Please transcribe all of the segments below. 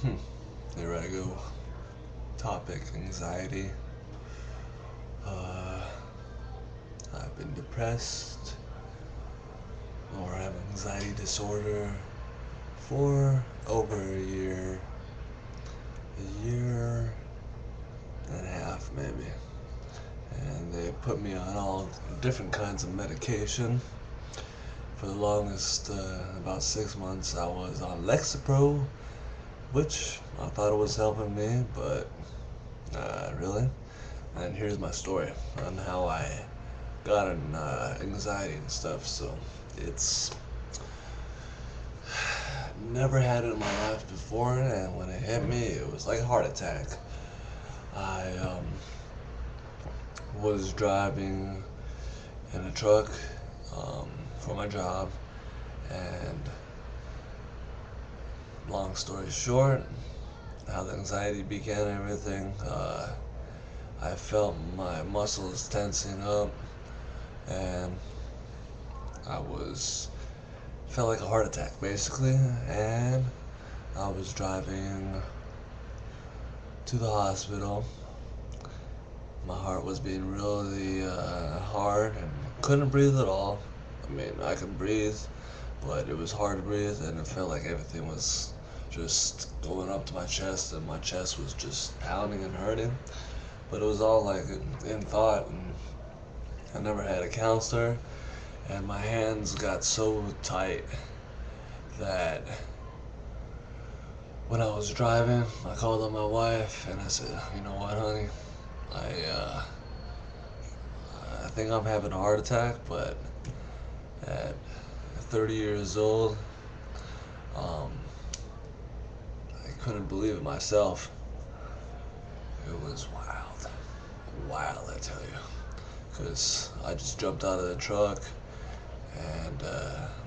Here I go. Topic: anxiety. Uh, I've been depressed or have anxiety disorder for over a year and a half maybe. And they put me on all different kinds of medication. For the longest, about 6 months, I was on Lexapro, which I thought it was helping me, but really. And here's my story on how I got an anxiety and stuff. So it's never had it in my life before, and when it hit me, it was like a heart attack. I was driving in a truck for my job, and long story short, how the anxiety began and everything, I felt my muscles tensing up, and I was felt like a heart attack basically, and I was driving to the hospital. My heart was being really hard and couldn't breathe at all. I mean, I could breathe, but it was hard to breathe, and it felt like everything was just going up to my chest, and my chest was just pounding and hurting. But it was all like in thought, and I never had a counselor, and my hands got so tight that when I was driving, I called on my wife and I said, "You know what, honey? I uh, I think I'm having a heart attack, but at 30 years old, um, I couldn't believe it myself. It was wild, wild, I tell you. Because I just jumped out of the truck, and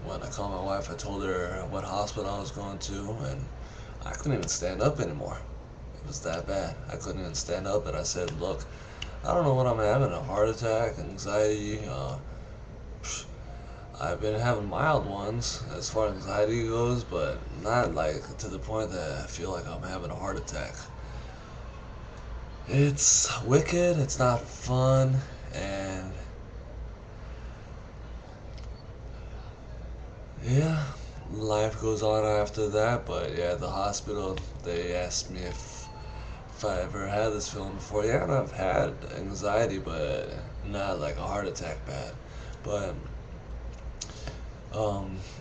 when I called my wife, I told her what hospital I was going to, and I couldn't even stand up anymore. It was that bad. I couldn't even stand up, and I said, "Look, I don't know what I'm having, a heart attack, anxiety. I've been having mild ones as far as anxiety goes, but not like to the point that I feel like I'm having a heart attack. It's wicked, it's not fun, and yeah, life goes on after that. But yeah, at the hospital, they asked me if I ever had this feeling before. Yeah, and I've had anxiety, but not like a heart attack bad. But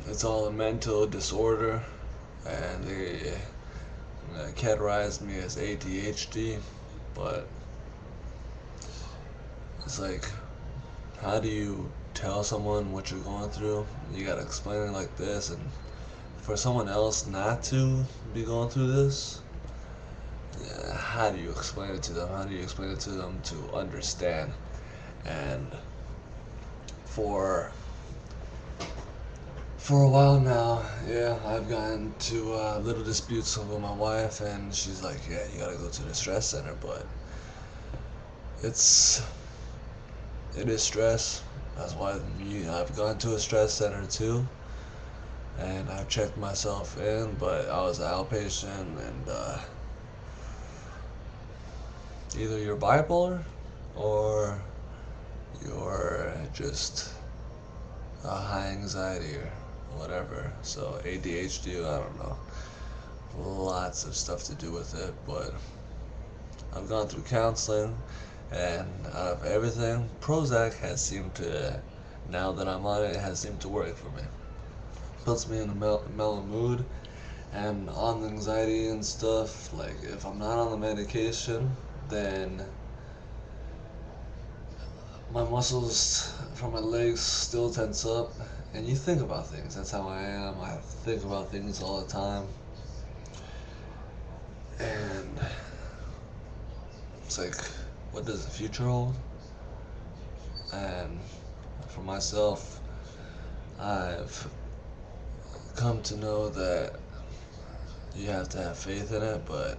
it's all a mental disorder, and they categorized me as ADHD. But it's like, how do you tell someone what you're going through? You gotta explain it like this, and for someone else not to be going through this, how do you explain it to them? How do you explain it to them to understand? And for for a while now, yeah, I've gotten to little disputes with my wife, and she's like, "Yeah, you gotta go to the stress center," but it's it is stress. That's why I've gone to a stress center too, and I've checked myself in, but I was an outpatient, and either you're bipolar or you're just high anxiety or whatever. So ADHD, I don't know. Lots of stuff to do with it, but I've gone through counseling, and out of everything, Prozac has seemed to, now that I'm on it, has seemed to work for me. Puts me in a mellow mood, and on the anxiety and stuff, like if I'm not on the medication, then my muscles from my legs still tense up, and you think about things. That's how I am. I think about things all the time, and it's like, what does the future hold? And for myself, I've come to know that you have to have faith in it, but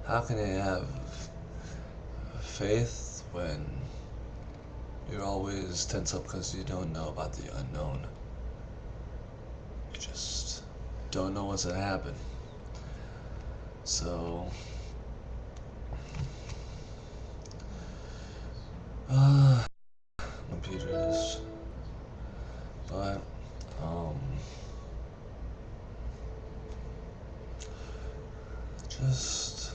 how can you have faith when you're always tense up because you don't know about the unknown? You just don't know what's gonna happen. So, computer is, but, just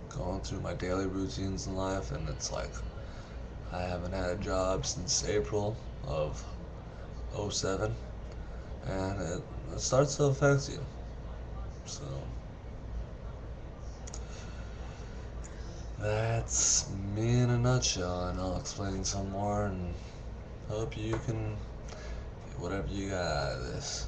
going through my daily routines in life, and it's like I haven't had a job since April of '07, and it starts to affect you. So that's me in a nutshell, and I'll explain some more and hope you can get whatever you got out of this.